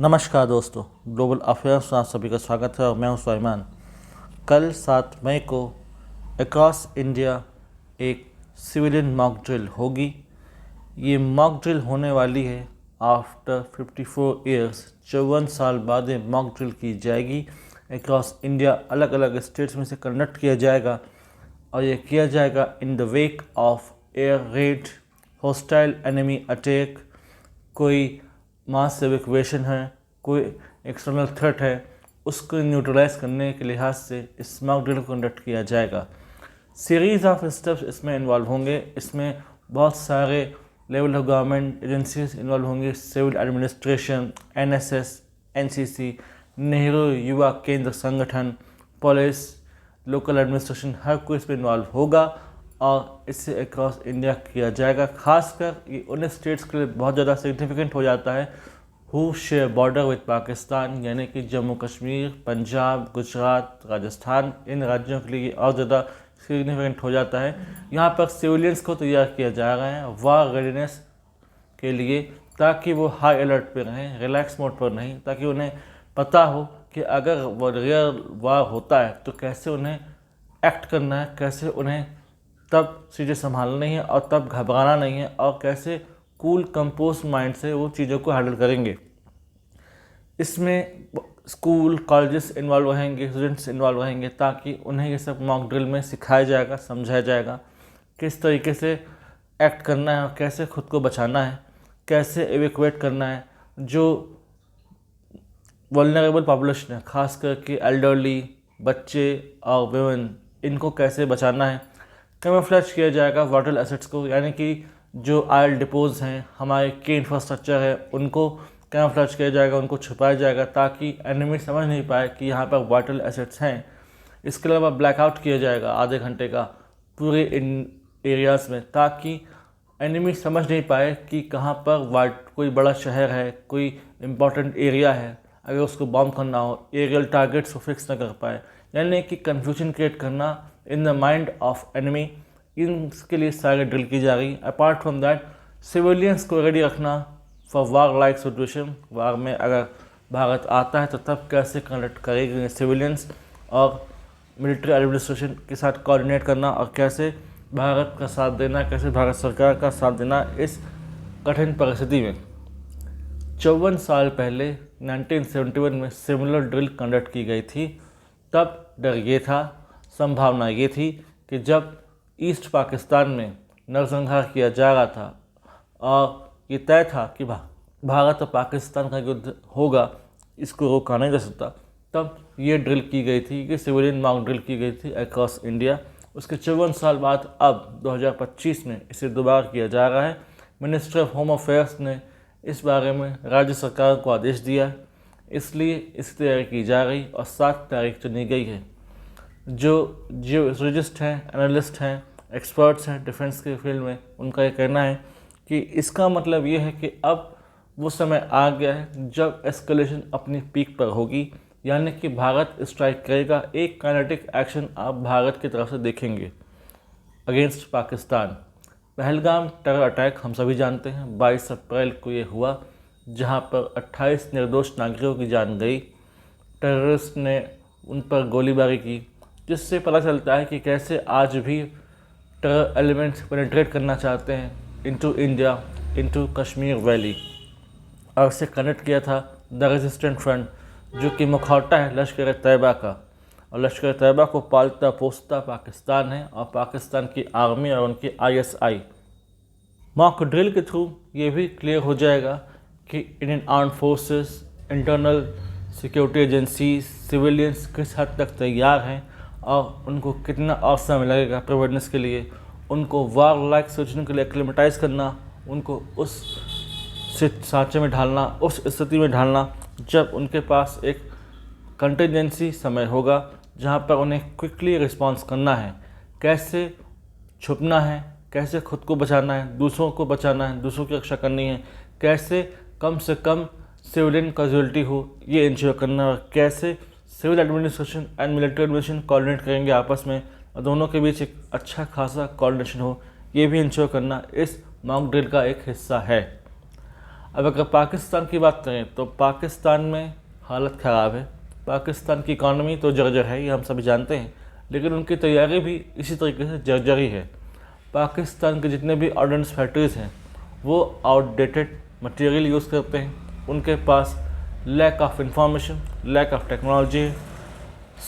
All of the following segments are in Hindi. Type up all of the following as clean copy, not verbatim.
नमस्कार दोस्तों, ग्लोबल अफेयर्स में आप सभी का स्वागत है और मैं हूं सुलेमान। कल 7 मई को अक्रॉस इंडिया एक सिविलियन मॉक ड्रिल होगी। ये मॉक ड्रिल होने वाली है आफ्टर 54 ईयर्स। 54 साल बाद ये मॉक ड्रिल की जाएगी। अक्रॉस इंडिया अलग अलग स्टेट्स में से कंडक्ट किया जाएगा और ये किया जाएगा in the wake of air red, hostile enemy attack, कोई मास इवैक्यूएशन है, कोई एक्सटर्नल थ्रेट है, उसको न्यूट्रलाइज करने के लिहाज से इस मॉक ड्रिल को कंडक्ट किया जाएगा। सीरीज़ ऑफ स्टेप्स इसमें इन्वॉल्व होंगे। इसमें बहुत सारे level of government agencies involve होंगे, civil administration, NSS, NCC, Nehru Yuva Kendra संगठन, पुलिस, लोकल एडमिनिस्ट्रेशन, हर कोई इसमें इन्वॉल्व होगा और इससे अक्रॉस इंडिया किया जाएगा। खासकर ये उन स्टेट्स के लिए बहुत ज़्यादा सिग्निफिकेंट हो जाता है who share border with Pakistan, यानी कि जम्मू कश्मीर, पंजाब, गुजरात, राजस्थान। इन राज्यों के लिए और ज़्यादा सिग्निफिकेंट हो जाता है। यहाँ पर सिविलियंस को तैयार किया जा रहा है वार रेडीनेस के लिए, ताकि वो हाई अलर्ट पर रहें, रिलैक्स मोड पर नहीं, ताकि उन्हें पता हो कि अगर वो रियल वार होता है तो कैसे उन्हें एक्ट करना है, कैसे उन्हें तब चीज़ें संभालनी है और तब घबराना नहीं है, और कैसे कूल कंपोज माइंड से वो चीज़ों को हैंडल करेंगे। इसमें स्कूल कॉलेजेस इन्वॉल्व रहेंगे, स्टूडेंट्स इन्वॉल्व रहेंगे, ताकि उन्हें ये सब मॉक ड्रिल में सिखाया जाएगा, समझाया जाएगा किस तरीके से एक्ट करना है और कैसे खुद को बचाना है, कैसे एवेक्यूएट करना है। जो वल्नरेबल पॉपुलेशन है, खास करके एल्डरली, बच्चे और वुमेन, इनको कैसे बचाना है। कैमोफ्लेज किया जाएगा वाइटल एसेट्स को, यानी कि जो ऑयल डिपोज हैं, हमारे की इंफ्रास्ट्रक्चर है, उनको कैमोफ्लेज किया जाएगा, उनको छुपाया जाएगा, ताकि एनिमी समझ नहीं पाए कि यहाँ पर वाइटल एसेट्स हैं। इसके अलावा ब्लैकआउट किया जाएगा आधे घंटे का पूरे इन एरियाज़ में, ताकि एनिमी समझ नहीं पाए कि कहाँ पर कोई बड़ा शहर है, कोई इम्पॉर्टेंट एरिया है। अगर उसको बॉम्ब करना हो, एरियल टारगेट्स को फिक्स ना कर पाए, यानी कि कन्फ्यूजन क्रिएट करना in the mind of enemy. इनके लिए सारे ड्रिल की जा रही। अपार्ट फ्रॉम दैट, सिविलियंस को रेडी रखना फॉर वार लाइक सिचुएशन। वार में अगर भारत आता है तो तब कैसे कंडक्ट करेंगे सिविलियंस, और मिलिट्री एडमिनिस्ट्रेशन के साथ कोऑर्डिनेट करना, और कैसे भारत का साथ देना, कैसे भारत सरकार का साथ देना इस कठिन परिस्थिति में। 54 साल पहले 1971 में सिमिलर ड्रिल कंडक्ट की गई थी। तब डर ये था, संभावना ये थी कि जब ईस्ट पाकिस्तान में नरसंहार किया जा रहा था और ये तय था कि भारत और पाकिस्तान का युद्ध होगा, इसको रोका नहीं जा सकता, तब ये ड्रिल की गई थी, ये सिविलियन मॉक ड्रिल की गई थी अक्रॉस इंडिया। उसके 54 साल बाद अब 2025 में इसे दोबारा किया जा रहा है। मिनिस्ट्री ऑफ होम अफेयर्स ने इस बारे में राज्य सरकार को आदेश दिया है, इसलिए इसकी तैयारी की जा रही और 7 तारीख चुनी गई है। जो जियोलॉजिस्ट हैं, एनालिस्ट हैं, एक्सपर्ट्स हैं डिफेंस के फील्ड में, उनका ये कहना है कि इसका मतलब ये है कि अब वो समय आ गया है जब एस्केलेशन अपनी पीक पर होगी, यानी कि भारत स्ट्राइक करेगा। एक काइनेटिक एक्शन आप भारत की तरफ से देखेंगे against Pakistan. Pahalgam terror attack हम सभी जानते हैं, 22 अप्रैल को ये हुआ, जहाँ पर 28 निर्दोष नागरिकों की जान गई। टेररिस्ट ने उन पर गोलीबारी की, जिससे पता चलता है कि कैसे आज भी टेरर एलिमेंट्स पेनिट्रेट करना चाहते हैं into India, into Kashmir valley. और इसे कनेक्ट किया था द रेजिस्टेंट फ्रंट, जो कि मुखौटा है लश्कर तैयबा का, और लश्कर तैयबा को पालता पोसता पाकिस्तान है और पाकिस्तान की आर्मी और उनकी ISI। मॉक ड्रिल के थ्रू ये भी क्लियर हो जाएगा कि Indian arm forces, internal security agency, civilians किस हद तक तैयार हैं और उनको कितना और समय लगेगा प्रिपेयर्डनेस के लिए, उनको वार लाइक सिचुएशन के लिए एक्लिमेटाइज करना, उनको उस सांचे में ढालना, उस स्थिति में ढालना जब उनके पास एक कंटिजेंसी समय होगा जहां पर उन्हें क्विकली रिस्पॉन्स करना है, कैसे छुपना है, कैसे खुद को बचाना है, दूसरों को बचाना है, दूसरों की रक्षा करनी है, कैसे कम से कम सिविलियन कैजुअलिटी हो ये इंश्योर करना, और कैसे civil administration and military administration coordinate करेंगे आपस में और दोनों के बीच एक अच्छा खासा कोऑर्डिनेशन हो, ये भी इंश्योर करना इस मॉक ड्रिल का एक हिस्सा है। अब अगर पाकिस्तान की बात करें तो पाकिस्तान में हालत ख़राब है। पाकिस्तान की इकॉनमी तो जर्जर है, ये हम सभी जानते हैं, लेकिन उनकी तैयारी भी इसी तरीके से जर्जर ही है। पाकिस्तान के जितने भी ऑर्डिनेंस फैक्ट्रीज़ हैं वो आउटडेटेड मटेरियल यूज़ करते हैं। उनके पास lack of information, lack of technology है,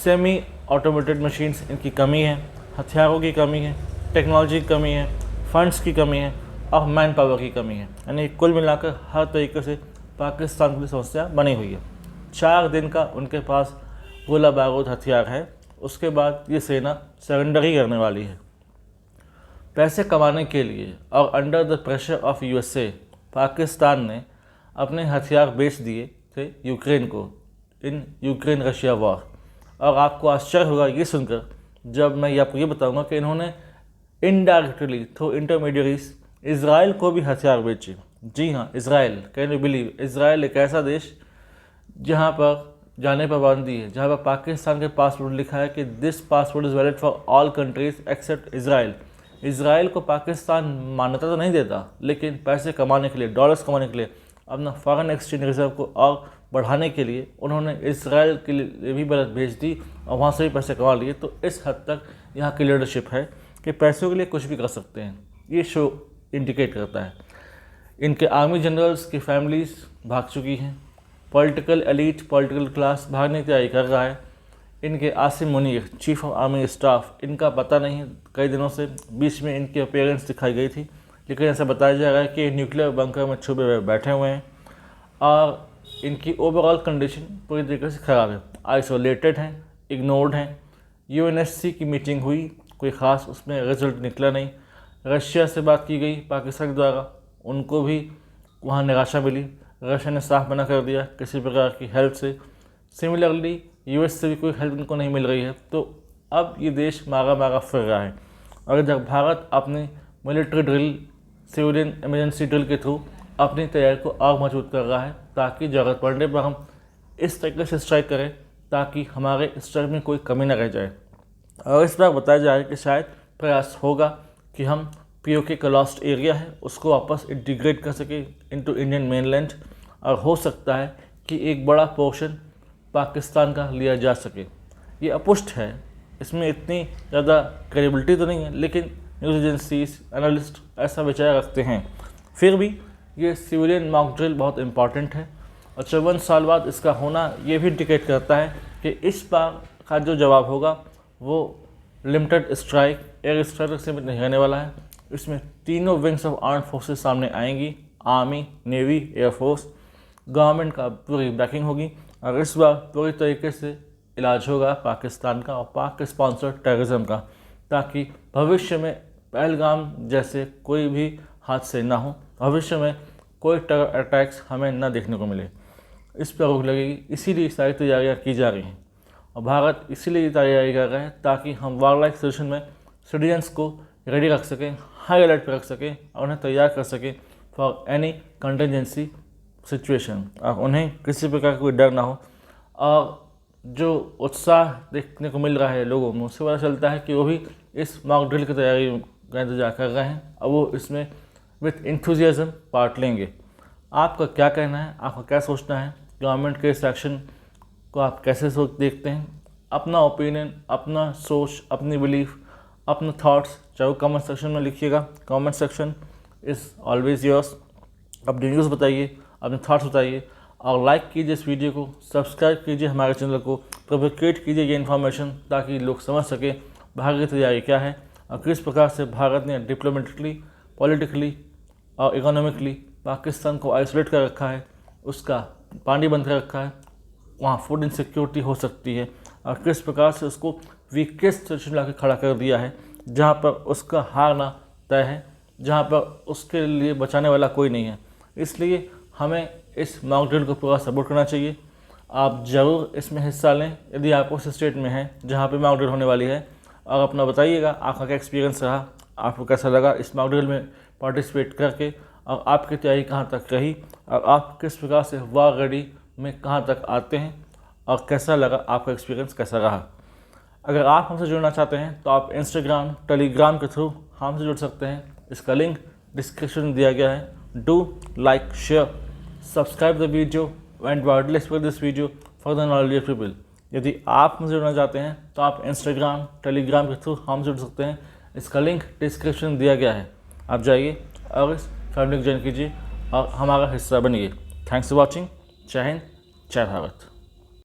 सेमी ऑटोमेटेड मशीन्स इनकी कमी है, हथियारों की कमी है, टेक्नोलॉजी की कमी है, फंड्स की कमी है और मैन पावर की कमी है। यानी कुल मिलाकर हर तरीके से पाकिस्तान की समस्या बनी हुई है। 4 दिन का उनके पास गोला बारूद हथियार है, उसके बाद ये सेना सरेंडर ही करने वाली है। पैसे कमाने के लिए और under the pressure of USA Pakistan ने अपने हथियार बेच दिए थे यूक्रेन को इन यूक्रेन रशिया वॉर। और आपको आश्चर्य होगा ये सुनकर जब मैं आपको ये बताऊंगा कि इन्होंने इनडायरेक्टली थ्रू इंटरमीडियरीज इज़राइल को भी हथियार बेचे। जी हाँ, Israel, can you believe, Israel एक ऐसा देश जहाँ पर जाने पर पाबंदी है, जहाँ पर पाकिस्तान के पासपोर्ट लिखा है कि this passport is valid for all countries except Israel. Israel को पाकिस्तान मान्यता तो नहीं देता, लेकिन पैसे कमाने के लिए, डॉलर्स कमाने के लिए, अपना फॉरेन एक्सचेंज रिजर्व को और बढ़ाने के लिए उन्होंने इज़राइल के लिए भी बलत भेज दी और वहाँ से भी पैसे कमा लिए। तो इस हद तक यहाँ की लीडरशिप है कि पैसों के लिए कुछ भी कर सकते हैं। ये शो इंडिकेट करता है। इनके आर्मी जनरल्स की फैमिलीज़ भाग चुकी हैं, पॉलिटिकल एलीट, पॉलिटिकल क्लास भागने की तैयारी कर रहा है। इनके Asim Munir, chief of army staff, इनका पता नहीं, कई दिनों से बीच में इनकी अपीयरेंस दिखाई गई थी, लेकिन ऐसा बताया जा रहा है कि न्यूक्लियर बंकर में छुपे हुए बैठे हुए हैं और इनकी ओवरऑल कंडीशन पूरी तरीके से ख़राब है। आइसोलेटेड हैं, इग्नोर्ड हैं। यूएनएससी की मीटिंग हुई, कोई ख़ास उसमें रिजल्ट निकला नहीं। रशिया से बात की गई पाकिस्तान द्वारा, उनको भी वहाँ निराशा मिली। रशिया ने साफ मना कर दिया किसी प्रकार की हेल्प से। सिमिलरली यूएस से भी कोई हेल्प इनको नहीं मिल रही है। तो अब ये देश मारा मारा फिर रहा है। और इधर भारत अपनी military drill, civilian emergency drill के थ्रू अपनी तैयारी को और मजबूत कर रहा है, ताकि ज़रूरत पड़ने पर हम इस तरीके से स्ट्राइक करें ताकि हमारे स्ट्राइक में कोई कमी न रह जाए। और इस बार बताया जा रहा है कि शायद प्रयास होगा कि हम पीओके का लॉस्ट एरिया है उसको वापस इंटीग्रेट कर सके इनटू इंडियन मेनलैंड, और हो सकता है कि एक बड़ा पोर्शन पाकिस्तान का लिया जा सके। ये अपुष्ट है, इसमें इतनी ज़्यादा क्रेडिबिलिटी तो नहीं है, लेकिन न्यूज़ एजेंसीज, एनालिस्ट ऐसा विचार रखते हैं। फिर भी ये सिविलियन मॉक ड्रिल बहुत इंपॉर्टेंट है और 54 साल बाद इसका होना ये भी इंडिकेट करता है कि इस बार का जो जवाब होगा वो लिमिटेड स्ट्राइक, एयर स्ट्राइक से नहीं रहने वाला है। इसमें तीनों विंग्स ऑफ आर्म्ड फोर्सेस सामने आएंगी, आर्मी, नेवी, एयरफोर्स। गवर्नमेंट का पूरी बैकिंग होगी और इस बार पूरी तरीके से इलाज होगा पाकिस्तान का और पाक स्पॉन्सर्ड टेररिज्म का, ताकि भविष्य में पहलगाम जैसे कोई भी हादसे ना हो, भविष्य में कोई टेरर अटैक्स हमें न देखने को मिले। इस पर रोक लगेगी, इसीलिए सारी तैयारियाँ की जा रही हैं और भारत इसीलिए तैयारी कर रहा है ताकि हम वार लाइक सिचुएशन में सिटीजन्स को रेडी रख सकें, हाई अलर्ट पर रख सकें और उन्हें तैयार कर सकें फॉर एनी कंटिजेंसी सिचुएशन, और उन्हें किसी प्रकार का कोई डर ना हो। और जो उत्साह देखने को मिल रहा है लोगों में, उससे पता चलता है कि वो भी इस मॉक ड्रिल की तैयारी का इंतजार कर रहे हैं और वो इसमें विथ इंथुजियाज्म पार्ट लेंगे। आपका क्या कहना है, आपका क्या सोचना है, गवर्नमेंट के इस एक्शन को आप कैसे देखते हैं? अपना ओपिनियन, अपना सोच, अपनी बिलीफ, अपने थॉट्स चाहे वो कमेंट सेक्शन में लिखिएगा। Comment section is always yours. अपनी न्यूज़ बताइए, अपने थॉट्स बताइए और लाइक कीजिए इस वीडियो को, सब्सक्राइब कीजिए हमारे चैनल को, प्रोवोकेट कीजिए ये इन्फॉर्मेशन ताकि लोग समझ सकें बाहर की तैयारी क्या है और किस प्रकार से भारत ने डिप्लोमेटिकली, पॉलिटिकली और इकोनॉमिकली पाकिस्तान को आइसोलेट कर रखा है, उसका पानी बंद कर रखा है, वहाँ फूड इनसिक्योरिटी हो सकती है और किस प्रकार से उसको वीकेस्ट सिचुएशन ला के खड़ा कर दिया है जहाँ पर उसका हारना तय है, जहाँ पर उसके लिए बचाने वाला कोई नहीं है। इसलिए हमें इस मॉक ड्रिल को पूरा सपोर्ट करना चाहिए। आप ज़रूर इसमें हिस्सा लें यदि आप उस स्टेट में हैं जहाँ पे मॉक ड्रिल होने वाली है, और अपना बताइएगा आपका क्या एक्सपीरियंस रहा, आपको कैसा लगा इस मॉक ड्रिल में पार्टिसिपेट करके और आपकी तैयारी कहाँ तक रही और आप किस प्रकार से वार रेडी में कहाँ तक आते हैं और कैसा लगा, आपका एक्सपीरियंस कैसा रहा। अगर आप हमसे जुड़ना चाहते हैं तो आप इंस्टाग्राम, टेलीग्राम के थ्रू हमसे जुड़ सकते हैं। इसका लिंक डिस्क्रिप्शन में दिया गया है। Do like, share subscribe the video and widely spread this video for the knowledge of people. यदि आप मुझसे जुड़ना चाहते हैं तो आप इंस्टाग्राम, टेलीग्राम के थ्रू हमसे जुड़ सकते हैं। इसका लिंक डिस्क्रिप्शन दिया गया है। आप जाइए और इस फैमिली को ज्वाइन कीजिए और हमारा हिस्सा बनिए। Thanks for watching. जय हिंद, जय भारत।